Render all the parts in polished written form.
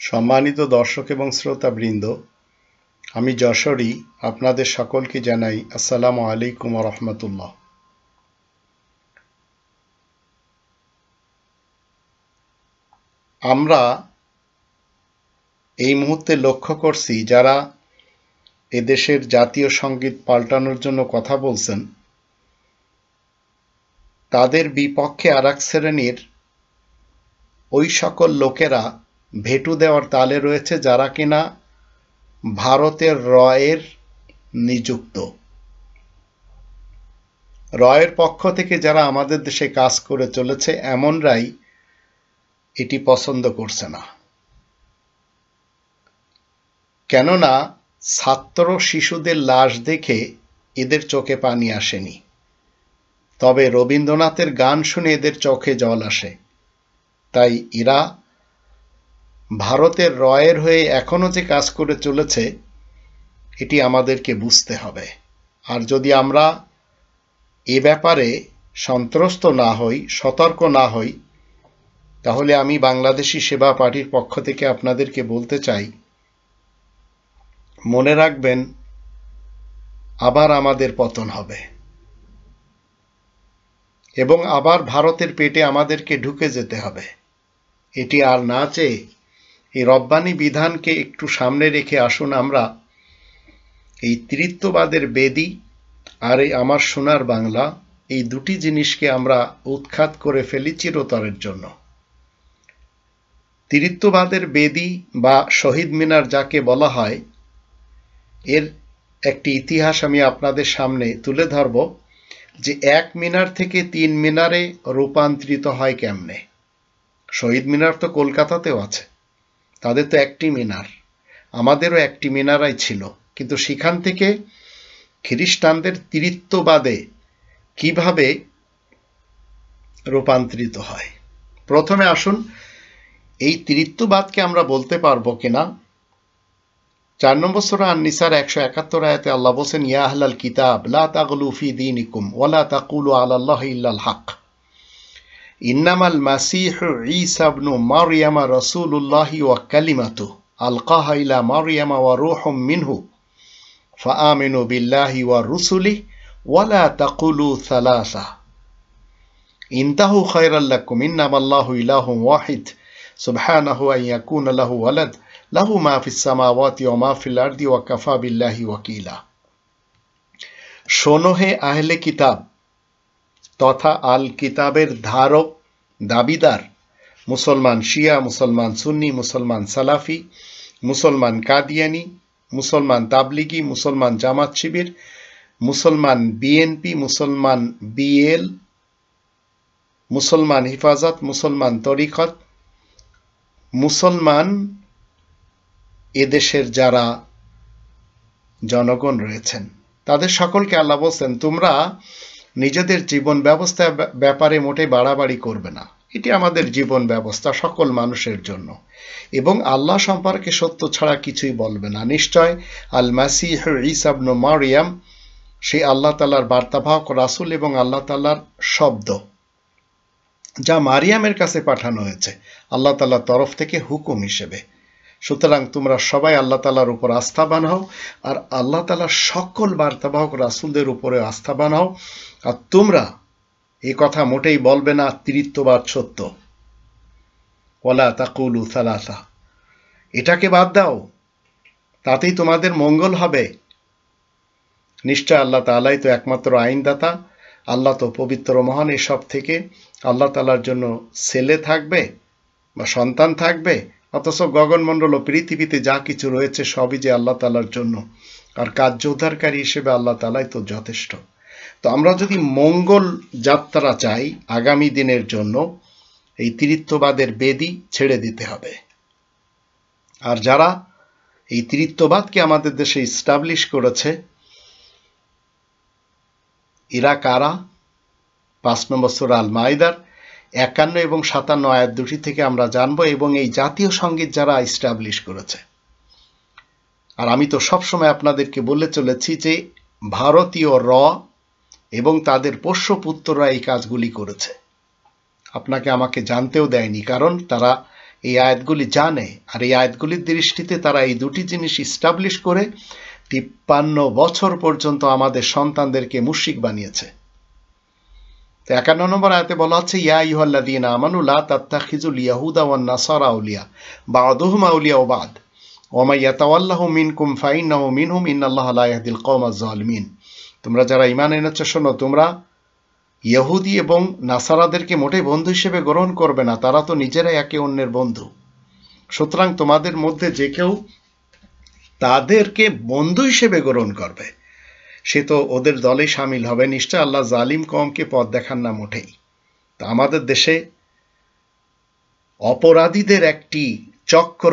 সম্মানিত দর্শক এবং শ্রোতাবৃন্দ, আমি যশোরী আপনাদের সকলকে জানাই আসসালামু আলাইকুম ওয়া রাহমাতুল্লাহ। আমরা এই মুহূর্তে লক্ষ্য করছি যারা এদেশের জাতীয় সঙ্গীত পাল্টানোর জন্য কথা বলছেন, তাদের বিপক্ষে আরেক শ্রেণীর ওই সকল লোকেরা ভেটু দেওয়ার তালে রয়েছে যারা কিনা ভারতের রয়ের নিযুক্ত। রয়ের পক্ষ থেকে যারা আমাদের দেশে কাজ করে চলেছে এমনরাই এটি পছন্দ করছে না। কেননা ছাত্র শিশুদের লাশ দেখে এদের চোখে পানি আসেনি, তবে রবীন্দ্রনাথের গান শুনে এদের চোখে জল আসে। তাই এরা ভারতের রয়ের হয়ে এখনো যে কাজ করে চলেছে এটি আমাদেরকে বুঝতে হবে। আর যদি আমরা এ ব্যাপারে সন্ত্রস্ত না হই, সতর্ক না হই, তাহলে আমি বাংলাদেশি সেবা পার্টির পক্ষ থেকে আপনাদেরকে বলতে চাই, মনে রাখবেন আবার আমাদের পতন হবে এবং আবার ভারতের পেটে আমাদেরকে ঢুকে যেতে হবে। এটি আর না চেয়ে এই রব্বানি বিধানকে একটু সামনে রেখে আসুন আমরা এই তৃত্ববাদের বেদি আর এই আমার সোনার বাংলা, এই দুটি জিনিসকে আমরা উৎখাত করে ফেলি চিরতরের জন্য। তৃত্ববাদের বেদি বা শহীদ মিনার যাকে বলা হয়, এর একটি ইতিহাস আমি আপনাদের সামনে তুলে ধরব যে 1 মিনার থেকে 3 মিনারে রূপান্তরিত হয় কেমনে। শহীদ মিনার তো কলকাতাতেও আছে, তাদের তো একটি মিনার, আমাদেরও একটি মিনারাই ছিল, কিন্তু সেখান থেকে খ্রিস্টানদের তৃত্ববাদে কিভাবে রূপান্তরিত হয়। প্রথমে আসুন এই তৃত্ববাদকে আমরা বলতে পারবো কিনা। 4 নম্বর সূরা আন-নিসার 171 আয়াতে আল্লাহ বলেন, ইয়া আহলাল কিতাব লা তাগলু ফি দীনিকুম ওয়া লা তাকুলু আলাল্লাহি ইল্লাল হক ইন্নামাল মাসীহু ঈসা ইবনু মারইয়াম রাসূলুল্লাহি ওয়া কালিমাতুহু আলকাহা ইলা মারইয়াম ওয়া রূহুম মিনহু ফাআমিনু বিল্লাহি ওয়া রুসুলিহি ওয়া লা তাকুলু সালাসা ইনতাহু খায়রাল লাকুম ইন্নামাল্লাহু ইলাহুন ওয়াহিদ সুবহানাহু আন ইয়াকুনা লাহু ওয়ালাদ লাহু মা ফিস সামাওয়াতি ওয়া মা ফিল আরদি ওয়া কাফা বিল্লাহি ওয়াকিলা। শোনো হে আহলে কিতাব তথা আল কিতাবের ধারক দাবিদার মুসলমান শিয়া, মুসলমান সুন্নি, মুসলমান সালাফি, মুসলমান কাদিয়ানি, মুসলমান তাবলিগি, মুসলমান জামাত শিবির, মুসলমান বিএনপি, মুসলমান বিএল, মুসলমান হিফাজত, মুসলমান তরিকত, মুসলমান এদেশের যারা জনগণ রয়েছেন তাদের সকলকে আল্লাহ বলছেন, তোমরা নিজেদের জীবন ব্যবস্থা ব্যাপারে মোটেই বাড়াবাড়ি করবে না। এটি আমাদের জীবন ব্যবস্থা সকল মানুষের জন্য, এবং আল্লাহ সম্পর্কে সত্য ছাড়া কিছুই বলবে না। নিশ্চয় আল মাসীহ ঈসা ইবনু মারইয়াম সেই আল্লাহ তাআলার বার্তাবাহক রাসূল এবং আল্লাহ তাআলার শব্দ, যা মারিয়ামের কাছে পাঠানো হয়েছে আল্লাহ তাআলার তরফ থেকে হুকুম হিসেবে। সুতরাং তোমরা সবাই আল্লাহ তাআলার উপর আস্থাবান হও, আর আল্লাহ তাআলার সকল বার্তাবাহক রাসূলদের উপরে আস্থাবান হও। আর তোমরা এই কথা মোটেই বলবে না তৃত্ববাদ সত্য, ওয়ালা তাকুলু সালাসা, এটাকে বাদ দাও, তাতেই তোমাদের মঙ্গল হবে। নিশ্চয় আল্লাহ তাআলাই তো একমাত্র আইনদাতা, আল্লাহ তো পবিত্র মহান। এসব থেকে আল্লাহ তাআলার জন্য ছেলে থাকবে বা সন্তান থাকবে, অথচ গগনমণ্ডল ও পৃথিবীতে যা কিছু রয়েছে সবই যে আল্লাহ তাআলার জন্য, আর কার্য উদ্ধারকারী হিসেবে আল্লাহ তাআলাই তো যথেষ্ট। তো আমরা যদি মঙ্গল যাত্রা চাই আগামী দিনের জন্য, এই তৃত্ববাদের বেদি ছেড়ে দিতে হবে। আর যারা এই তৃত্ববাদকে আমাদের দেশে ইস্টাবলিশ করেছে এরা কারা? 5 নম্বর সূরা আল মাইদার 51 এবং 57 আয়াত দুটি থেকে আমরা জানবো, এবং এই জাতীয় সঙ্গীত যারা ইস্টাবলিশ করেছে। আর আমি তো সবসময় আপনাদেরকে বলে চলেছি যে ভারতীয় র এবং তাদের পোষ্যপুত্ররা এই কাজগুলি করেছে। আপনাকে আমাকে জানতেও দেয়নি, কারণ তারা এই আয়াতগুলি জানে, আর এই আয়াতগুলির দৃষ্টিতে তারা এই দুটি জিনিস ইস্টাবলিশ করে 53 বছর পর্যন্ত আমাদের সন্তানদেরকে মুশরিক বানিয়েছে। 51 নম্বর আয়াতে বলা হচ্ছে, ইয়া আইয়ুহাল্লাযীনা আমানু লা তাত্তাখিযুল ইয়াহুদা ওয়ান নাসারা আউলিয়া বা'দুহুম আউলিয়া বা'দ ওয়া মান ইয়াতাওয়াল্লাহু মিনকুম ফাইন্নাহু মিনহুম ইন্নাল্লাহা লা ইয়াহদিল কওমাজ জালিমিন। তোমরা যারা ঈমান এনেছো শোনো, তোমরা ইহুদি এবং নাসারাদেরকে মোটেই বন্ধু হিসেবে গ্রহণ করবে না, তারা তো নিজেরাই একে অন্যের বন্ধু। সুতরাং তোমাদের মধ্যে যে কেউ তাদেরকে বন্ধু হিসেবে গ্রহণ করবে সে তো ওদের দলে সামিল হবে। নিশ্চয় আল্লাহ জালিম কওমকে পথ দেখান না মোটেই। তা আমাদের দেশে অপরাধীদের একটি চক্র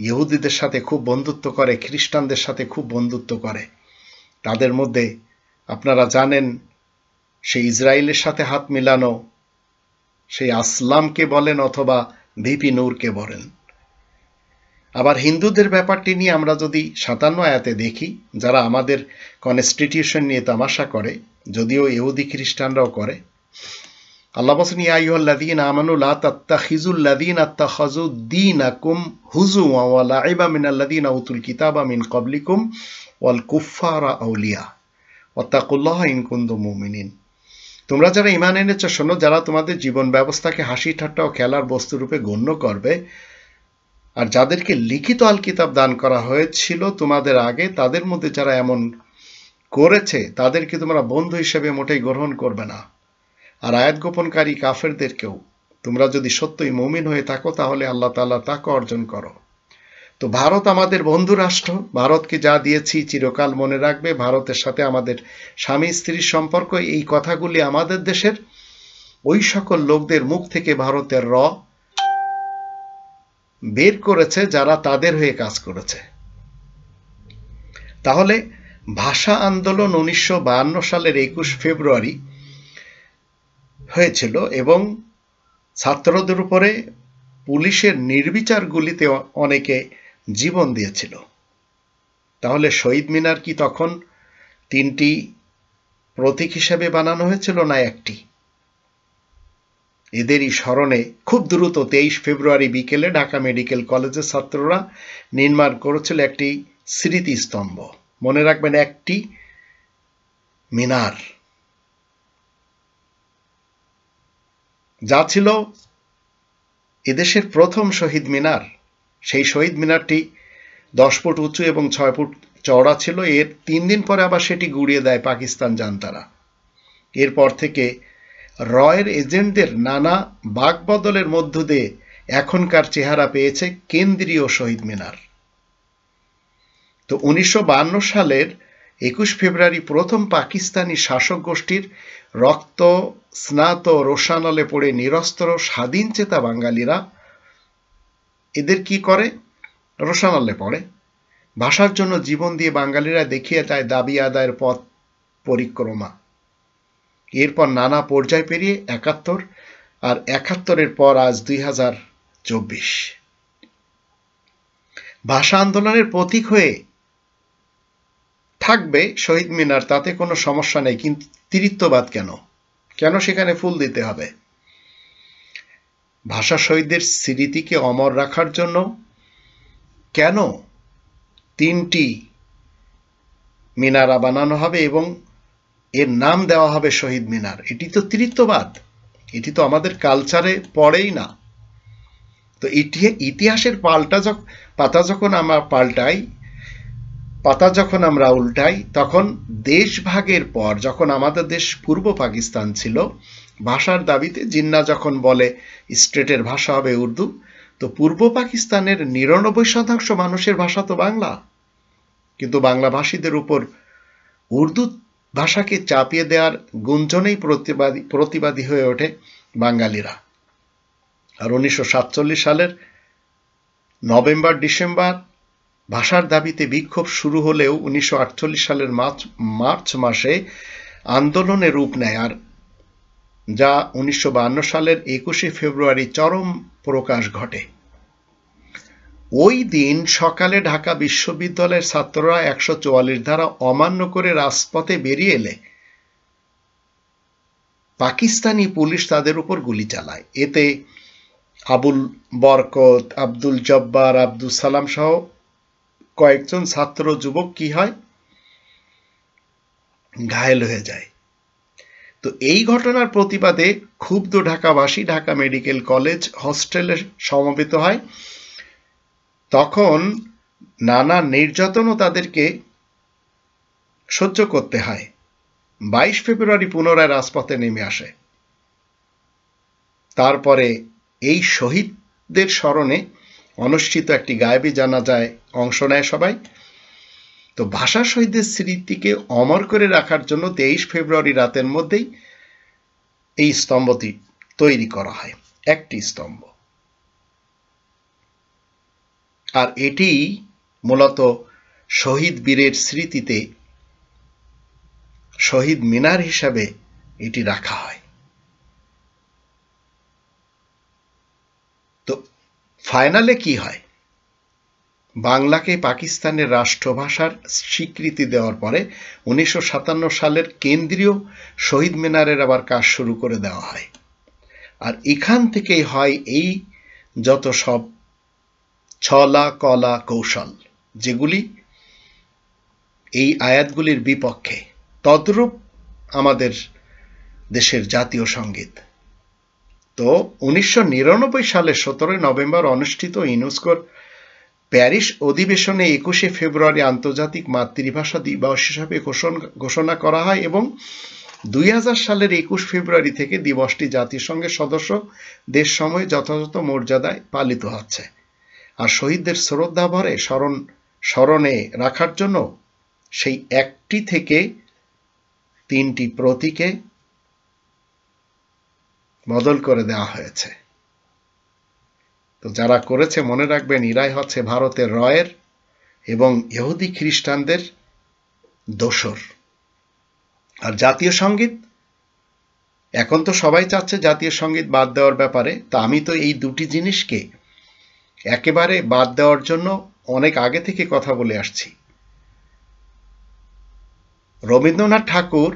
ইহুদিদের সাথে খুব বন্ধুত্ব করে, খ্রিস্টানদের সাথে খুব বন্ধুত্ব করে। তাদের মধ্যে আপনারা জানেন সেই ইসরায়েলের সাথে হাত মিলানো, সেই আসলামকে বলেন অথবা ভিপি নূরকে বলেন। আবার হিন্দুদের ব্যাপারটি নিয়ে আমরা যদি 57 আয়াতে দেখি, যারা আমাদের কনস্টিটিউশন নিয়ে তামাশা করে, যদিও ইহুদি খ্রিস্টানরাও করে, আল্লাহ বলেন, ইয়া আইয়ুহাল্লাযীনা আমানু লা তাত্তাখিযুল্লাযীনা ইত্তাখাযু দীনাকুম হুজুওয়া ওয়া লা'iবা মিনাল্লাযীনা উতুল কিতাবা মিন ক্বাবলিকুম ওয়াল কুফফারা আউলিয়া ওয়াত্তাকুল্লাহা ইন কুনতুম মুমিনিন। তোমরা যারা ঈমান এনেছো শোনো, যারা তোমাদের জীবন ব্যবস্থাকে হাসি ঠাট্টা ও খেলার বস্তুরূপে গণ্য করবে আর যাদেরকে লিখিত আল কিতাব দান করা হয়েছিল তোমাদের আগে, তাদের মধ্যে যারা এমন করেছে তাদেরকে তোমরা বন্ধু হিসেবে মোটেই গ্রহণ করবে না। আর আয়াত গোপনকারী কাফেরদেরকেও তোমরা যদি সত্যই মুমিন হয়ে থাকো তাহলে আল্লাহ তাআলা তাকে অর্জন করো। তো ভারত আমাদের বন্ধু রাষ্ট্র, ভারতকে যা দিয়েছি চিরকাল মনে রাখবে। ভারতের সাথে আমাদের স্বামী স্ত্রীর সম্পর্ক, এই কথাগুলি আমাদের দেশের ওই সকল লোকদের মুখ থেকে ভারতের বের করেছে যারা তাদের হয়ে কাজ করেছে। তাহলে ভাষা আন্দোলন 1952 সালের 21 ফেব্রুয়ারি হয়েছিল এবং ছাত্রদের উপরে পুলিশের নির্বিচার গুলিতে অনেকে জীবন দিয়েছিল। তাহলে শহীদ মিনার কি তখন 3টি প্রতীক হিসেবে বানানো হয়েছিল না একটি? এদেরই স্মরণে খুব দ্রুত 23 ফেব্রুয়ারি বিকেলে ঢাকা মেডিকেল কলেজের ছাত্ররা নির্মাণ করেছিল একটি স্মৃতিস্তম্ভ। মনে রাখবেন, একটি মিনার, যা ছিল এদেশের প্রথম শহীদ মিনার। সেই শহীদ মিনারটি 10 ফুট উঁচু এবং 6 ফুট চওড়া ছিল। এর 3 দিন পরে আবার সেটি গুড়িয়ে দেয় পাকিস্তান জান্তারা। এরপর থেকে রয়ের এজেন্টদের নানা বাকবদলের মধ্য দিয়ে এখনকার চেহারা পেয়েছে কেন্দ্রীয় শহীদ মিনার। তো 1952 সালের 21 ফেব্রুয়ারি প্রথম পাকিস্তানি শাসক গোষ্ঠীর রক্ত স্নাত রোষানলে পড়ে নিরস্ত্র স্বাধীন চেতা বাঙালিরা এদের কি করে? রোষানলে পড়ে। ভাষার জন্য জীবন দিয়ে বাঙালিরা দেখিয়ে যায় দাবি আদায়ের পথ পরিক্রমা। এরপর নানা পর্যায় পেরিয়ে 71, আর 71-এর পর আজ 2024। ভাষা আন্দোলনের প্রতীক হয়ে থাকবে শহীদ মিনার, তাতে কোনো সমস্যা নেই, কিন্তু তিরিত্ববাদ কেন? কেন সেখানে ফুল দিতে হবে? ভাষা শহীদদের স্মৃতিকে অমর রাখার জন্য কেন 3টি মিনারা বানানো হবে এবং এর নাম দেওয়া হবে শহীদ মিনার? এটি তো তিরিত্ববাদ, এটি তো আমাদের কালচারে পড়েই না। তো ইতিহাসের পাতা যখন আমরা উল্টাই, তখন দেশ ভাগের পর যখন আমাদের দেশ পূর্ব পাকিস্তান ছিল, ভাষার দাবিতে জিন্না যখন বলে স্টেটের ভাষা হবে উর্দু, তো পূর্ব পাকিস্তানের 99% মানুষের ভাষা তো বাংলা, কিন্তু বাংলাভাষীদের উপর উর্দু ভাষাকে চাপিয়ে দেওয়ার গুঞ্জনেই প্রতিবাদী হয়ে ওঠে বাঙালিরা। আর 1947 সালের নভেম্বর ডিসেম্বর ভাষার দাবিতে বিক্ষোভ শুরু হলেও 1948 সালের মার্চ মাসে আন্দোলনের রূপ নেয়, আর যা 1952 সালের 21 ফেব্রুয়ারি চরম প্রকাশ ঘটে। ওই দিন সকালে ঢাকা বিশ্ববিদ্যালয়ের ছাত্ররা 144 ধারা অমান্য করে রাজপথে বেরিয়ে এলে পাকিস্তানি পুলিশ তাদের উপর গুলি চালায়। এতে আবুল বরকত, আব্দুল জব্বার, আব্দুল সালাম সহ কয়েকজন ছাত্র যুবক কি হয়, ঘায়েল হয়ে যায়। তো এই ঘটনার প্রতিবাদে ক্ষুব্ধ ঢাকাবাসী ঢাকা মেডিকেল কলেজ হস্টেলে সমবেত হয়। তখন নানা নির্যাতনও তাদেরকে সহ্য করতে হয়। 22 ফেব্রুয়ারি পুনরায় রাজপথে নেমে আসে। তারপরে এই শহীদদের স্মরণে অনুষ্ঠিত একটি গায়েবী জানাজায় অংশ নেয় সবাই। তো ভাষা শহীদদের স্মৃতিকে অমর করে রাখার জন্য 23 ফেব্রুয়ারি রাতের মধ্যেই এই স্তম্ভটি তৈরি করা হয়, একটি স্তম্ভ। আর এটি মূলত শহীদ বীরের স্মৃতিতে শহীদ মিনার হিসাবে এটি রাখা হয়। তো ফাইনালে কি হয়, বাংলাকে পাকিস্তানের রাষ্ট্রভাষার স্বীকৃতি দেওয়ার পরে 1957 সালের কেন্দ্রীয় শহীদ মিনারের আবার কাজ শুরু করে দেওয়া হয়। আর এখান থেকেই হয় এই যত সব ছলা কলা কৌশল, যেগুলি এই আয়াতগুলির বিপক্ষে। তদ্রূপ আমাদের দেশের জাতীয় সঙ্গীত। তো 1999 সালের 17 নভেম্বর অনুষ্ঠিত ইউনেস্কোর প্যারিস অধিবেশনে 21 ফেব্রুয়ারি আন্তর্জাতিক মাতৃভাষা দিবস হিসাবে ঘোষণা করা হয় এবং 2000 সালের 21 ফেব্রুয়ারি থেকে দিবসটি জাতিসংঘের সদস্য দেশসমূহে যথাযথ মর্যাদায় পালিত হচ্ছে। আর শহীদদের শ্রদ্ধা ভরে স্মরণে রাখার জন্য সেই একটি থেকে 3টি প্রতীকে বদল করে দেওয়া হয়েছে। তো যারা করেছে মনে রাখবেন, এরাই হচ্ছে ভারতের রয়ের এবং ইহুদি খ্রিস্টানদের দোসর। আর জাতীয় সঙ্গীত, এখন তো সবাই চাচ্ছে জাতীয় সঙ্গীত বাদ দেওয়ার ব্যাপারে। তা আমি তো এই দুটি জিনিসকে একেবারে বাদ দেওয়ার জন্য অনেক আগে থেকে কথা বলে আসছি। রবীন্দ্রনাথ ঠাকুর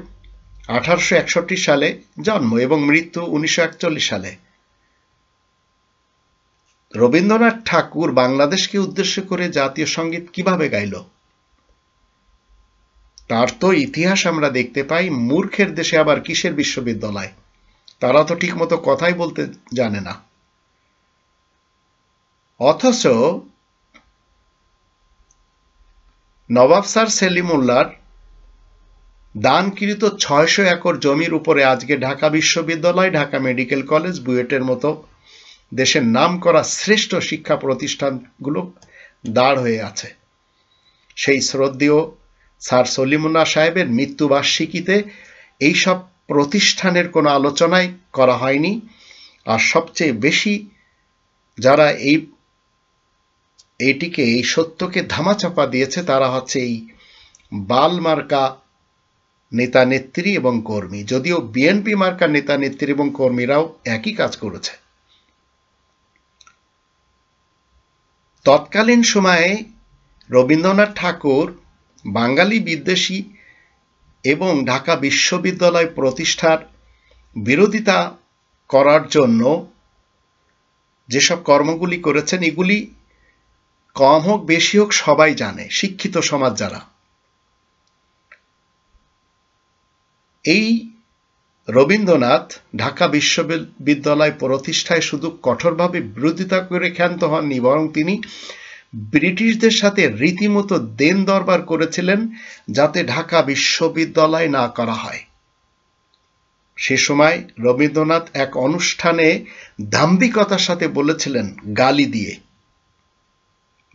1861 সালে জন্ম এবং মৃত্যু 1941 সালে। রবীন্দ্রনাথ ঠাকুর বাংলাদেশকে উদ্দেশ্য করে জাতীয় সঙ্গীত কিভাবে গাইল? তার তো ইতিহাস আমরা দেখতে পাই, মূর্খের দেশে আবার কিসের বিশ্ববিদ্যালয়, তারা তো ঠিক মতো কথাই বলতে জানে না। অথচ নবাব স্যার সেলিমুল্লাহর দানকৃত 600 একর জমির উপরে আজকে ঢাকা বিশ্ববিদ্যালয়, ঢাকা মেডিকেল কলেজ, বুয়েটের মতো দেশের নামকরা শ্রেষ্ঠ শিক্ষা প্রতিষ্ঠানগুলো দাঁড় হয়ে আছে। সেই শ্রদ্ধেয় স্যার সলিমুল্লাহ সাহেবের মৃত্যুবার্ষিকীতে এইসব প্রতিষ্ঠানের কোনো আলোচনাই করা হয়নি। আর সবচেয়ে বেশি যারা এই সত্যকে ধামাচাপা দিয়েছে তারা হচ্ছে এই বাল মার্কা নেতা নেত্রী এবং কর্মী। যদিও বিএনপি মার্কা নেতা নেত্রী এবং কর্মীরাও একই কাজ করেছে। তৎকালীন সময়ে রবীন্দ্রনাথ ঠাকুর বাঙালি বিদ্বেষী এবং ঢাকা বিশ্ববিদ্যালয় প্রতিষ্ঠার বিরোধিতা করার জন্য যেসব কর্মগুলি করেছেন, এগুলি কম হোক বেশি হোক সবাই জানে, শিক্ষিত সমাজ যারা। এই রবীন্দ্রনাথ ঢাকা বিশ্ববিদ্যালয় প্রতিষ্ঠায় শুধু কঠোরভাবে বিরোধিতা করে ক্ষান্ত হননি, বরং তিনি ব্রিটিশদের সাথে রীতিমতো দেন দরবার করেছিলেন যাতে ঢাকা বিশ্ববিদ্যালয় না করা হয়। সে সময় রবীন্দ্রনাথ এক অনুষ্ঠানে দাম্ভিকতার সাথে বলেছিলেন গালি দিয়ে,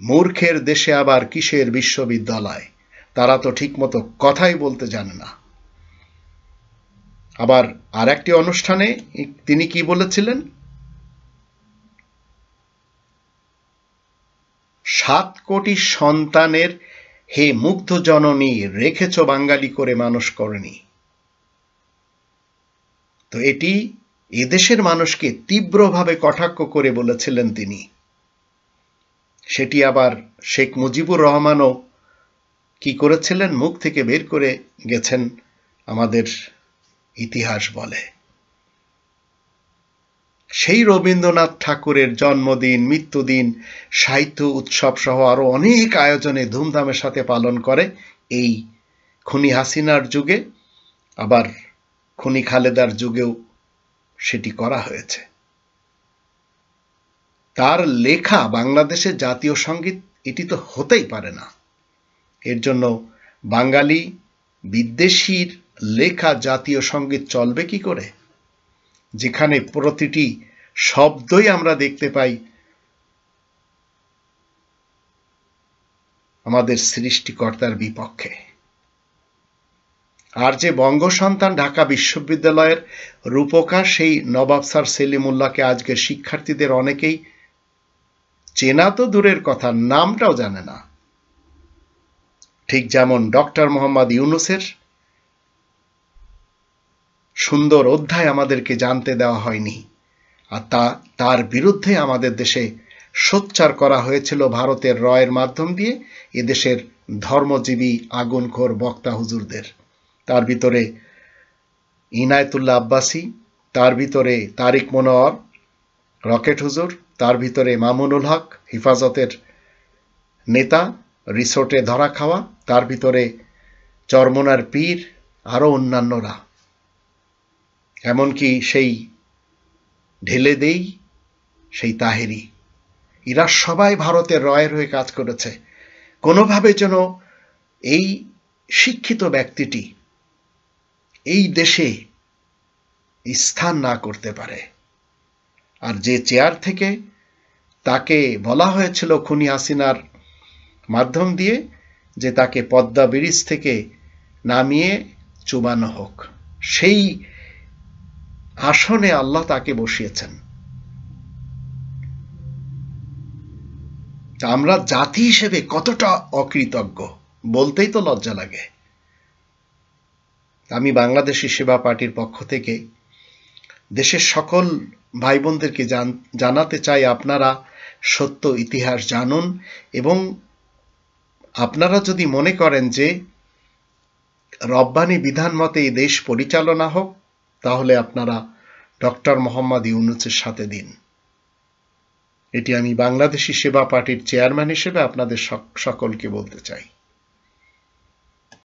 মূর্খের দেশে আবার কিসের বিশ্ববিদ্যালয়, তারা তো ঠিকমতো কথাই বলতে জানে না। আবার আর একটি অনুষ্ঠানে তিনি কি বলেছিলেন, 7 কোটি সন্তানের হে মুগ্ধ জননী, রেখেছ বাঙালি করে মানুষ করেনি। তো এটি এদেশের মানুষকে তীব্রভাবে কটাক্ষ করে বলেছিলেন তিনি। সেটি আবার শেখ মুজিবুর রহমানও কি করেছিলেন, মুখ থেকে বের করে গেছেন আমাদের ইতিহাস বলে। সেই রবীন্দ্রনাথ ঠাকুরের জন্মদিন, মৃত্যুদিন, সাহিত্য উৎসব সহ আরো অনেক আয়োজনে ধুমধামের সাথে পালন করে এই খুনি হাসিনার যুগে, আবার খুনি খালেদার যুগেও সেটি করা হয়েছে। তার লেখা বাংলাদেশের জাতীয় সঙ্গীত এটি তো হতেই পারে না। এর জন্য বাঙালি বিদ্বেষীর লেখা জাতীয় সঙ্গীত চলবে কি করে, যেখানে প্রতিটি শব্দই আমরা দেখতে পাই আমাদের সৃষ্টিকর্তার বিপক্ষে। আর যে বঙ্গ সন্তান ঢাকা বিশ্ববিদ্যালয়ের রূপকার সেই নবাব স্যার সেলিমুল্লাহকে আজকের শিক্ষার্থীদের অনেকেই চেনা তো দূরের কথা, নামটাও জানে না। ঠিক যেমন ডক্টর মোহাম্মদ ইউনূসের সুন্দর অধ্যায় আমাদেরকে জানতে দেওয়া হয়নি, আর তার বিরুদ্ধে আমাদের দেশে সোচ্চার করা হয়েছিল ভারতের রয়ের মাধ্যম দিয়ে এদেশের ধর্মজীবী আগুনখোর বক্তা হুজুরদের। তার ভিতরে ইনায়েতুল্লাহ আব্বাসী, তার ভিতরে তারিক মনোয়ার রকেট হুজুর, তার ভিতরে মামুনুল হক হিফাজতের নেতা, রিসোর্টে ধরা খাওয়া, তার ভিতরে চরমোনার পীর, আরো অন্যান্যরা, এমনকি সেই ঢেলে দেই সেই তাহেরি, এরা সবাই ভারতের রয়ের হয়ে কাজ করেছে। কোনোভাবে যেন এই শিক্ষিত ব্যক্তিটি এই দেশে স্থান না করতে পারে। আর যে চেয়ার থেকে তাকে বলা হয়েছিল খুনি হাসিনার মাধ্যম দিয়ে যে তাকে পদ্মা ব্রিজ থেকে নামিয়ে চুবানো হোক, সেই আসনে আল্লাহ তাকে বসিয়েছেন। আমরা জাতি হিসেবে কতটা অকৃতজ্ঞ বলতেই তো লজ্জা লাগে। আমি বাংলাদেশী সেবা পার্টির পক্ষ থেকে দেশের সকল ভাই বোনদেরকে জানাতে চাই, আপনারা সত্য ইতিহাস জানুন, এবং আপনারা যদি মনে করেন যে রব্বানি বিধান মতে এই দেশ পরিচালনা হোক, তাহলে আপনারা ডক্টর মোহাম্মদ ইউনূসের সাথে দিন। এটি আমি বাংলাদেশী সেবা পার্টির চেয়ারম্যান হিসেবে আপনাদের সকলকে বলতে চাই।